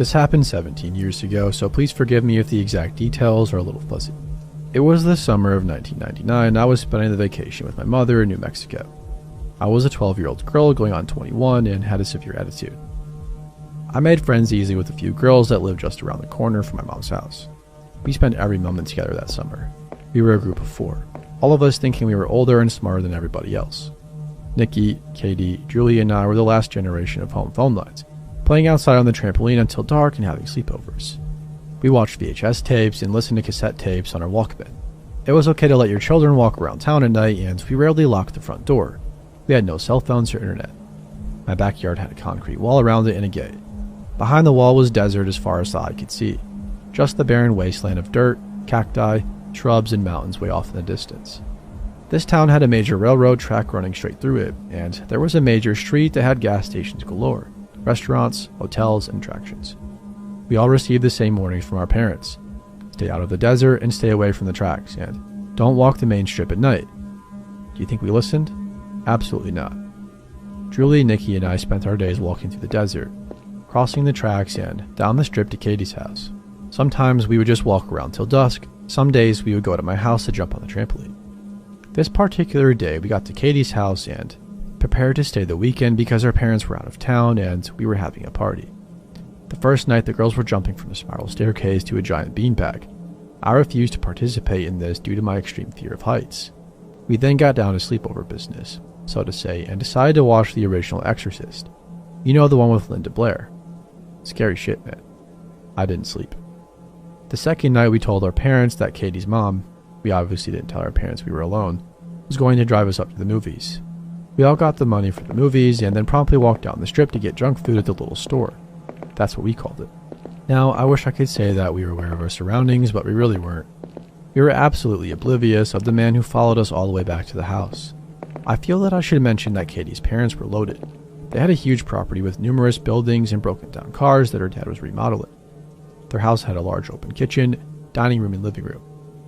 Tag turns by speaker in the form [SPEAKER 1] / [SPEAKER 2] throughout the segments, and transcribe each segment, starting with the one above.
[SPEAKER 1] This happened 17 years ago, so please forgive me if the exact details are a little fuzzy. It was the summer of 1999. I was spending the vacation with my mother in New Mexico. I was a 12-year-old girl going on 21 and had a severe attitude. I made friends easy with a few girls that lived just around the corner from my mom's house. We spent every moment together that summer. We were a group of 4, all of us thinking we were older and smarter than everybody else. Nikki, Katie, Julie, and I were the last generation of home phone lines, playing outside on the trampoline until dark and having sleepovers. We watched VHS tapes and listened to cassette tapes on our Walkman. It was okay to let your children walk around town at night, and we rarely locked the front door. We had no cell phones or internet. My backyard had a concrete wall around it and a gate. Behind the wall was desert as far as the eye could see, just the barren wasteland of dirt, cacti, shrubs, and mountains way off in the distance. This town had a major railroad track running straight through it, and there was a major street that had gas stations galore, restaurants, hotels, and attractions. We all received the same warnings from our parents. Stay out of the desert and stay away from the tracks, and don't walk the main strip at night. Do you think we listened? Absolutely not. Julie, Nikki, and I spent our days walking through the desert, crossing the tracks and down the strip to Katie's house. Sometimes we would just walk around till dusk. Some days we would go to my house to jump on the trampoline. This particular day we got to Katie's house and prepared to stay the weekend because our parents were out of town and we were having a party. The first night the girls were jumping from a spiral staircase to a giant beanbag. I refused to participate in this due to my extreme fear of heights. We then got down to sleepover business, so to say, and decided to watch the original Exorcist. You know, the one with Linda Blair. Scary shit, man. I didn't sleep. The second night we told our parents that Katie's mom, we obviously didn't tell our parents we were alone, was going to drive us up to the movies. We all got the money for the movies and then promptly walked down the strip to get junk food at the little store. That's what we called it. Now, I wish I could say that we were aware of our surroundings, but we really weren't. We were absolutely oblivious of the man who followed us all the way back to the house. I feel that I should mention that Katie's parents were loaded. They had a huge property with numerous buildings and broken down cars that her dad was remodeling. Their house had a large open kitchen, dining room, and living room.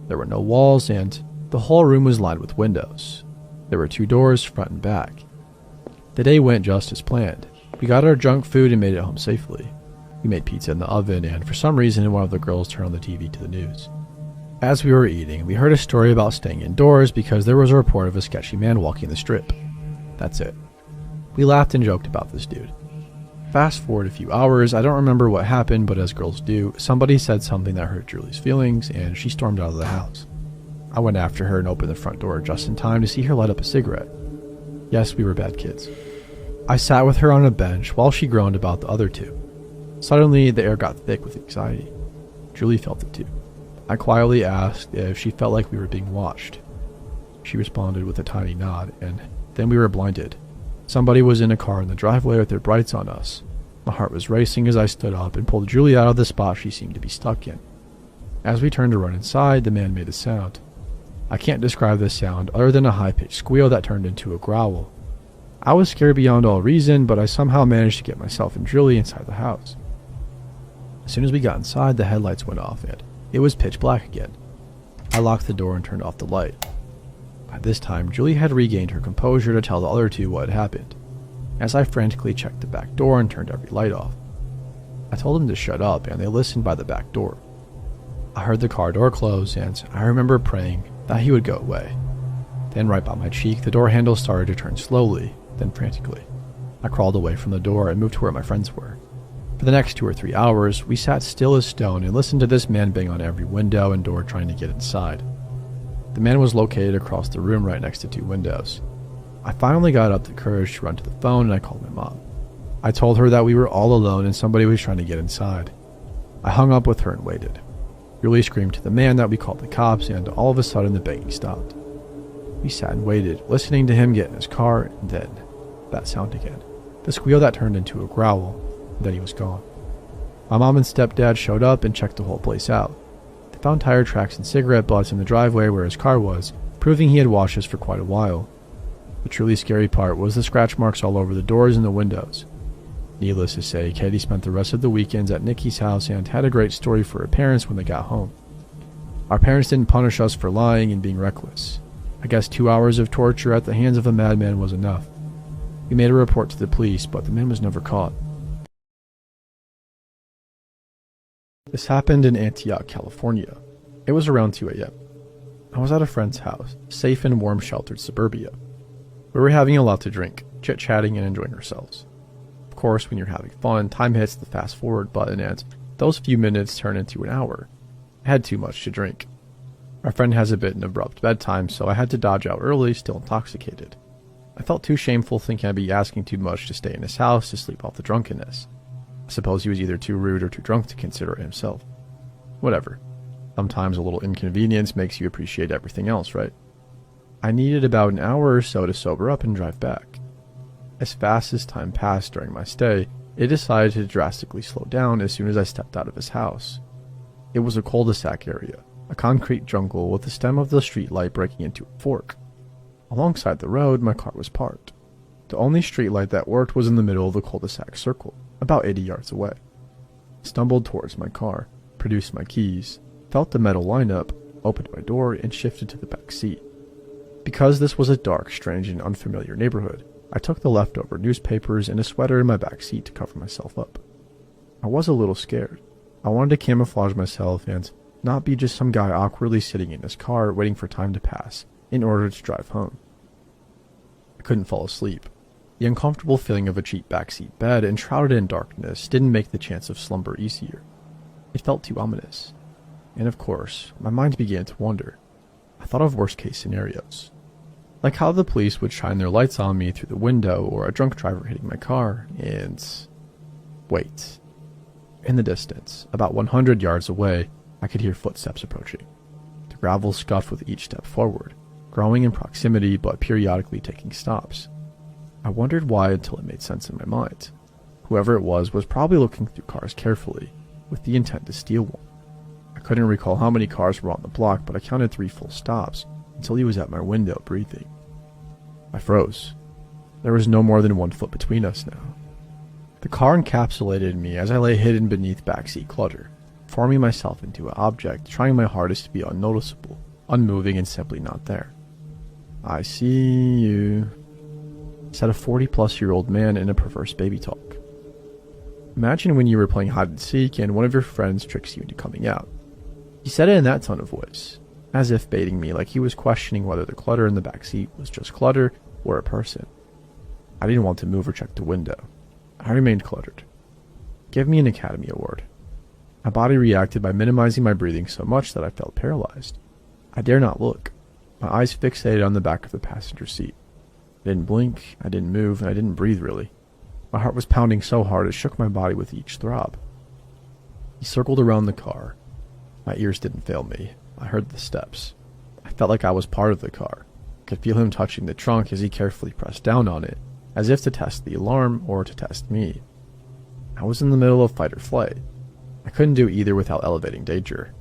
[SPEAKER 1] There were no walls, and the whole room was lined with windows. There were 2 doors, front and back. The day went just as planned. We got our junk food and made it home safely. We made pizza in the oven, and for some reason one of the girls turned on the TV to the news. As we were eating, we heard a story about staying indoors because there was a report of a sketchy man walking the strip. That's it. We laughed and joked about this dude. Fast forward a few hours, I don't remember what happened, but as girls do, somebody said something that hurt Julie's feelings, and she stormed out of the house. I went after her and opened the front door just in time to see her light up a cigarette. Yes, we were bad kids. I sat with her on a bench while she groaned about the other 2. Suddenly, the air got thick with anxiety. Julie felt it too. I quietly asked if she felt like we were being watched. She responded with a tiny nod, and then we were blinded. Somebody was in a car in the driveway with their brights on us. My heart was racing as I stood up and pulled Julie out of the spot she seemed to be stuck in. As we turned to run inside, the man made a sound. I can't describe this sound other than a high-pitched squeal that turned into a growl. I was scared beyond all reason, but I somehow managed to get myself and Julie inside the house. As soon as we got inside, the headlights went off and it was pitch black again. I locked the door and turned off the light. By this time, Julie had regained her composure to tell the other 2 what had happened, as I frantically checked the back door and turned every light off. I told them to shut up, and they listened by the back door. I heard the car door close, and I remember praying that he would go away. Then right by my cheek, the door handle started to turn slowly, then frantically. I crawled away from the door and moved to where my friends were. For the next 2 or 3 hours, we sat still as stone and listened to this man bang on every window and door trying to get inside. The man was located across the room right next to 2 windows. I finally got up the courage to run to the phone and I called my mom. I told her that we were all alone and somebody was trying to get inside. I hung up with her and waited. Julie screamed to the man that we called the cops, and all of a sudden the banging stopped. We sat and waited, listening to him get in his car, and then that sound again. The squeal that turned into a growl, and then he was gone. My mom and stepdad showed up and checked the whole place out. They found tire tracks and cigarette butts in the driveway where his car was, proving he had watched us for quite a while. The truly scary part was the scratch marks all over the doors and the windows. Needless to say, Katie spent the rest of the weekends at Nikki's house and had a great story for her parents when they got home. Our parents didn't punish us for lying and being reckless. I guess 2 hours of torture at the hands of a madman was enough. We made a report to the police, but the man was never caught. This happened in Antioch, California. It was around 2 a.m. I was at a friend's house, safe in warm sheltered suburbia. We were having a lot to drink, chit-chatting and enjoying ourselves. Of course, when you're having fun, time hits the fast forward button and those few minutes turn into an hour. I had too much to drink. My friend has a bit an abrupt bedtime, so I had to dodge out early, still intoxicated. I felt too shameful thinking I'd be asking too much to stay in his house to sleep off the drunkenness. I suppose he was either too rude or too drunk to consider it himself. Whatever. Sometimes a little inconvenience makes you appreciate everything else, right? I needed about an hour or so to sober up and drive back. As fast as time passed during my stay, it decided to drastically slow down as soon as I stepped out of his house. It was a cul-de-sac area, a concrete jungle with the stem of the street light breaking into a fork. Alongside the road, my car was parked. The only street light that worked was in the middle of the cul-de-sac circle, about 80 yards away. I stumbled towards my car, produced my keys, felt the metal lineup, opened my door, and shifted to the back seat. Because this was a dark, strange, and unfamiliar neighborhood, I took the leftover newspapers and a sweater in my back seat to cover myself up. I was a little scared. I wanted to camouflage myself and not be just some guy awkwardly sitting in his car waiting for time to pass in order to drive home. I couldn't fall asleep. The uncomfortable feeling of a cheap backseat bed enshrouded in darkness didn't make the chance of slumber easier. It felt too ominous. And of course, my mind began to wander. I thought of worst-case scenarios. Like how the police would shine their lights on me through the window or a drunk driver hitting my car, and... wait. In the distance, about 100 yards away, I could hear footsteps approaching. The gravel scuffed with each step forward, growing in proximity but periodically taking stops. I wondered why until it made sense in my mind. Whoever it was probably looking through cars carefully, with the intent to steal one. I couldn't recall how many cars were on the block, but I counted 3 full stops until he was at my window breathing. I froze. There was no more than 1 foot between us now. The car encapsulated me as I lay hidden beneath backseat clutter, forming myself into an object, trying my hardest to be unnoticeable, unmoving, and simply not there. "I see you," said a 40-plus-year-old man in a perverse baby talk. Imagine when you were playing hide and seek and one of your friends tricks you into coming out. He said it in that tone of voice, as if baiting me, like he was questioning whether the clutter in the back seat was just clutter or a person. I didn't want to move or check the window. I remained cluttered. Give me an Academy Award. My body reacted by minimizing my breathing so much that I felt paralyzed. I dare not look. My eyes fixated on the back of the passenger seat. I didn't blink, I didn't move, and I didn't breathe really. My heart was pounding so hard it shook my body with each throb. He circled around the car. My ears didn't fail me. I heard the steps. I felt like I was part of the car. I could feel him touching the trunk as he carefully pressed down on it, as if to test the alarm or to test me. I was in the middle of fight or flight. I couldn't do either without elevating danger.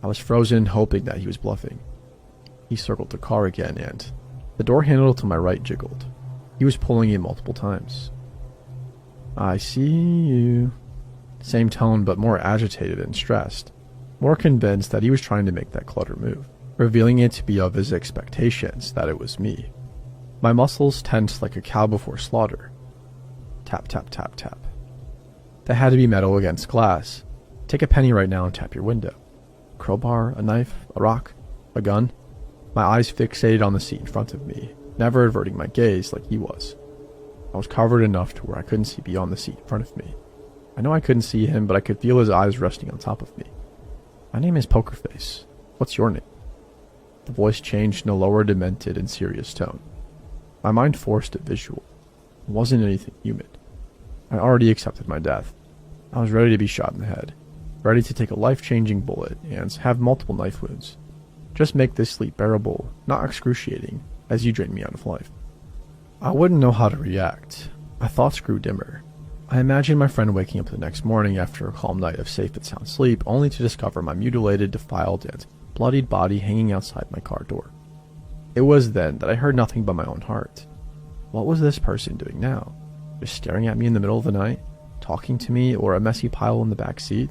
[SPEAKER 1] I was frozen, hoping that he was bluffing. He circled the car again, and the door handle to my right jiggled. He was pulling it multiple times. "I see you." Same tone, but more agitated and stressed. More convinced that he was trying to make that clutter move, revealing it to be of his expectations that it was me. My muscles tensed like a cow before slaughter. Tap, tap, tap, tap. That had to be metal against glass. Take a penny right now and tap your window. A crowbar, a knife, a rock, a gun. My eyes fixated on the seat in front of me, never averting my gaze like he was. I was covered enough to where I couldn't see beyond the seat in front of me. I know I couldn't see him, but I could feel his eyes resting on top of me. "My name is Pokerface. What's your name?" The voice changed in a lower, demented, and serious tone. My mind forced a visual. It wasn't anything human. I already accepted my death. I was ready to be shot in the head, ready to take a life-changing bullet and have multiple knife wounds. Just make this sleep bearable, not excruciating, as you drain me out of life. I wouldn't know how to react. My thoughts grew dimmer. I imagined my friend waking up the next morning after a calm night of safe and sound sleep, only to discover my mutilated, defiled, and bloodied body hanging outside my car door. It was then that I heard nothing but my own heart. What was this person doing now? Just staring at me in the middle of the night? Talking to me, or a messy pile in the back seat?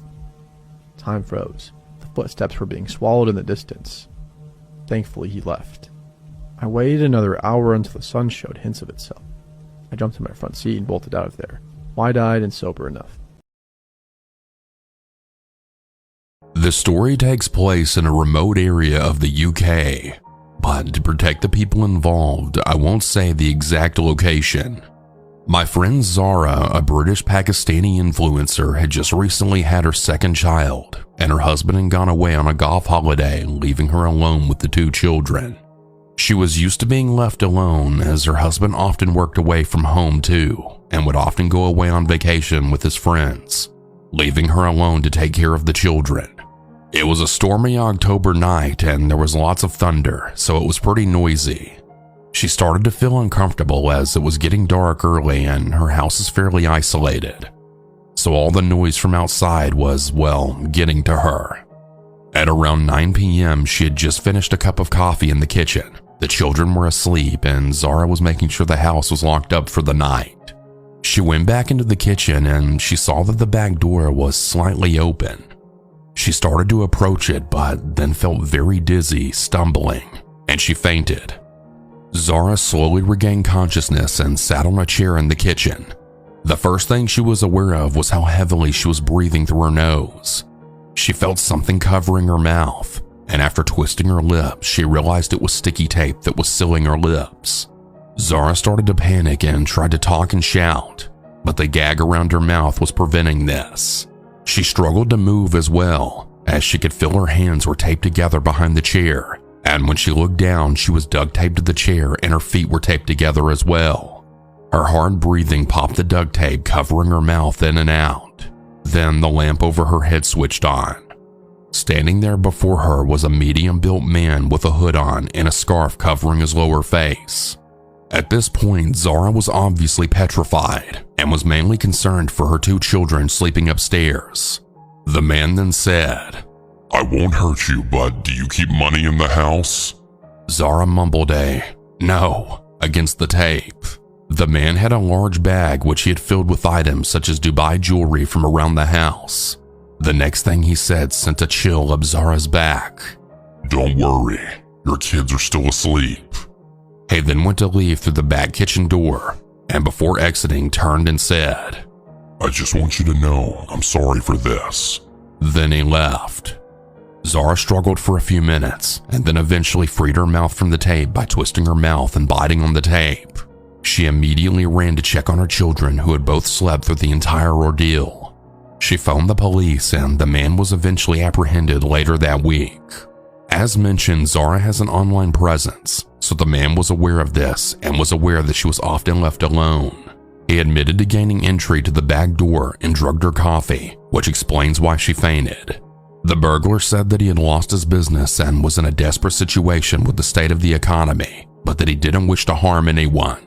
[SPEAKER 1] Time froze. The footsteps were being swallowed in the distance. Thankfully, he left. I waited another hour until the sun showed hints of itself. I jumped in my front seat and bolted out of there, wide-eyed and sober enough.
[SPEAKER 2] This story takes place in a remote area of the UK, but to protect the people involved, I won't say the exact location. My friend Zara, a British Pakistani influencer, had just recently had her second child, and her husband had gone away on a golf holiday, leaving her alone with the 2 children. She was used to being left alone, as her husband often worked away from home too, and would often go away on vacation with his friends, leaving her alone to take care of the children. It was a stormy October night and there was lots of thunder, so it was pretty noisy. She started to feel uncomfortable as it was getting dark early and her house is fairly isolated. So all the noise from outside was, well, getting to her. At around 9 p.m., she had just finished a cup of coffee in the kitchen. The children were asleep and Zara was making sure the house was locked up for the night. She went back into the kitchen and she saw that the back door was slightly open. She started to approach it, but then felt very dizzy, stumbling, and she fainted. Zara slowly regained consciousness and sat on a chair in the kitchen. The first thing she was aware of was how heavily she was breathing through her nose. She felt something covering her mouth, and after twisting her lips, she realized it was sticky tape that was sealing her lips. Zara started to panic and tried to talk and shout, but the gag around her mouth was preventing this. She struggled to move as well, as she could feel her hands were taped together behind the chair, and when she looked down, she was duct taped to the chair and her feet were taped together as well. Her hard breathing popped the duct tape covering her mouth in and out. Then the lamp over her head switched on. Standing there before her was a medium-built man with a hood on and a scarf covering his lower face. At this point, Zara was obviously petrified and was mainly concerned for her 2 children sleeping upstairs. The man then said,
[SPEAKER 3] "I won't hurt you, but do you keep money in the house?"
[SPEAKER 2] Zara mumbled a "no" against the tape. The man had a large bag which he had filled with items such as Dubai jewelry from around the house. The next thing he said sent a chill up Zara's back.
[SPEAKER 3] "Don't worry, your kids are still asleep."
[SPEAKER 2] He then went to leave through the back kitchen door, and before exiting turned and said,
[SPEAKER 3] "I just want you to know I'm sorry for this."
[SPEAKER 2] Then he left. Zara struggled for a few minutes, and then eventually freed her mouth from the tape by twisting her mouth and biting on the tape. She immediately ran to check on her children, who had both slept through the entire ordeal. She phoned the police and the man was eventually apprehended later that week. As mentioned, Zara has an online presence, so the man was aware of this and was aware that she was often left alone. He admitted to gaining entry to the back door and drugged her coffee, which explains why she fainted. The burglar said that he had lost his business and was in a desperate situation with the state of the economy, but that he didn't wish to harm anyone.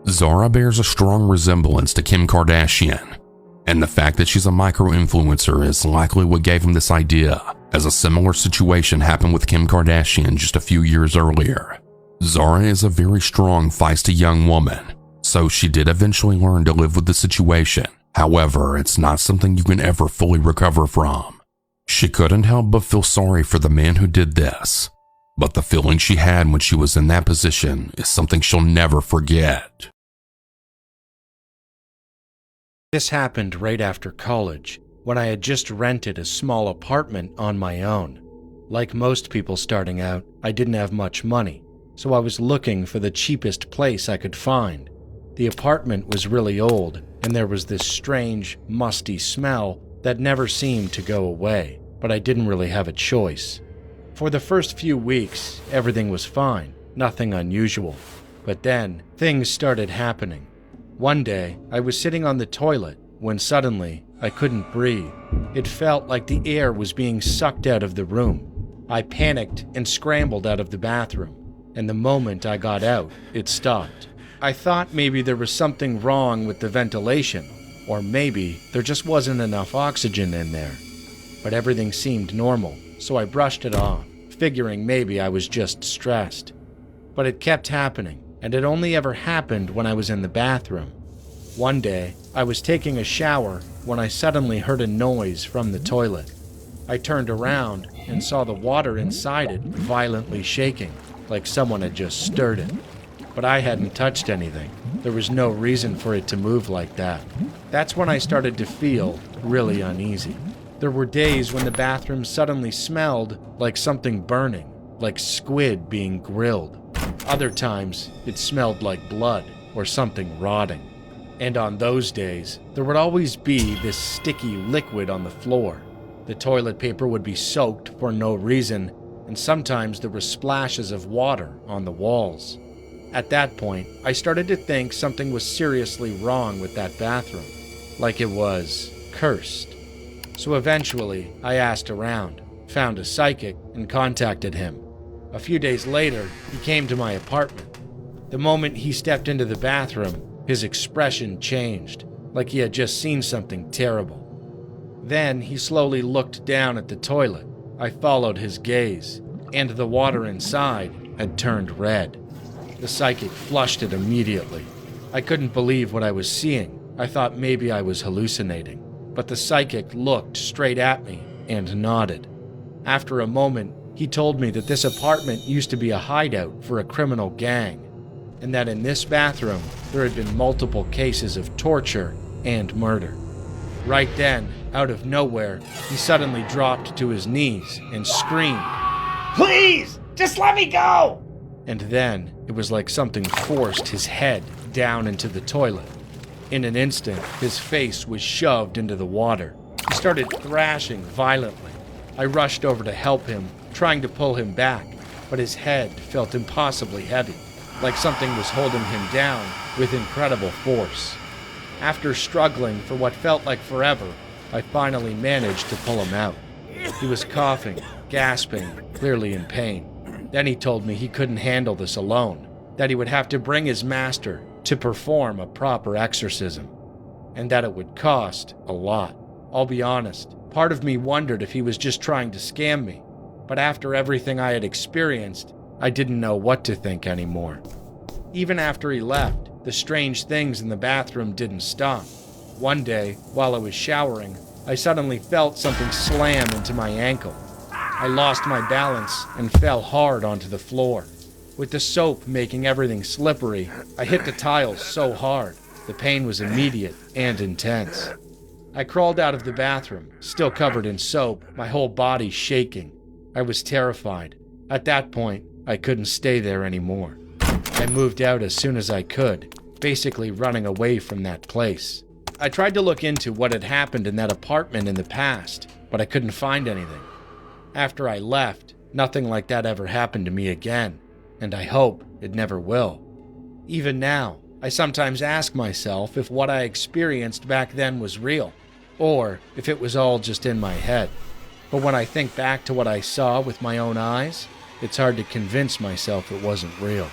[SPEAKER 2] Zara bears a strong resemblance to Kim Kardashian, and the fact that she's a micro-influencer is likely what gave him this idea, as a similar situation happened with Kim Kardashian just a few years earlier. Zara is a very strong, feisty young woman, so she did eventually learn to live with the situation. However, it's not something you can ever fully recover from. She couldn't help but feel sorry for the man who did this, but the feeling she had when she was in that position is something she'll never forget.
[SPEAKER 4] This happened right after college, when I had just rented a small apartment on my own. Like most people starting out, I didn't have much money, so I was looking for the cheapest place I could find. The apartment was really old, and there was this strange, musty smell that never seemed to go away, but I didn't really have a choice. For the first few weeks, everything was fine, nothing unusual. But then, things started happening. One day, I was sitting on the toilet when suddenly, I couldn't breathe. It felt like the air was being sucked out of the room. I panicked and scrambled out of the bathroom, and the moment I got out, it stopped. I thought maybe there was something wrong with the ventilation, or maybe there just wasn't enough oxygen in there. But everything seemed normal, so I brushed it off, figuring maybe I was just stressed. But it kept happening, and it only ever happened when I was in the bathroom. One day, I was taking a shower when I suddenly heard a noise from the toilet. I turned around and saw the water inside it violently shaking, like someone had just stirred it. But I hadn't touched anything. There was no reason for it to move like that. That's when I started to feel really uneasy. There were days when the bathroom suddenly smelled like something burning, like squid being grilled. Other times, it smelled like blood or something rotting. And on those days, there would always be this sticky liquid on the floor. The toilet paper would be soaked for no reason, and sometimes there were splashes of water on the walls. At that point, I started to think something was seriously wrong with that bathroom, like it was cursed. So eventually, I asked around, found a psychic, and contacted him. A few days later, he came to my apartment. The moment he stepped into the bathroom, his expression changed, like he had just seen something terrible. Then he slowly looked down at the toilet. I followed his gaze, and the water inside had turned red. The psychic flushed it immediately. I couldn't believe what I was seeing. I thought maybe I was hallucinating. But the psychic looked straight at me and nodded. After a moment, he told me that this apartment used to be a hideout for a criminal gang, and that in this bathroom there had been multiple cases of torture and murder. Right then, out of nowhere, he suddenly dropped to his knees and screamed,
[SPEAKER 5] "Please, just let me go!"
[SPEAKER 4] And then it was like something forced his head down into the toilet. In an instant, his face was shoved into the water. He started thrashing violently. I rushed over to help him, trying to pull him back, but his head felt impossibly heavy, like something was holding him down with incredible force. After struggling for what felt like forever, I finally managed to pull him out. He was coughing, gasping, clearly in pain. Then he told me he couldn't handle this alone, that he would have to bring his master to perform a proper exorcism, and that it would cost a lot. I'll be honest, part of me wondered if he was just trying to scam me, but after everything I had experienced, I didn't know what to think anymore. Even after he left, the strange things in the bathroom didn't stop. One day, while I was showering, I suddenly felt something slam into my ankle. I lost my balance and fell hard onto the floor. With the soap making everything slippery, I hit the tiles so hard. The pain was immediate and intense. I crawled out of the bathroom, still covered in soap, my whole body shaking. I was terrified. At that point, I couldn't stay there anymore. I moved out as soon as I could, basically running away from that place. I tried to look into what had happened in that apartment in the past, but I couldn't find anything. After I left, nothing like that ever happened to me again, and I hope it never will. Even now, I sometimes ask myself if what I experienced back then was real, or if it was all just in my head. But when I think back to what I saw with my own eyes, it's hard to convince myself it wasn't real.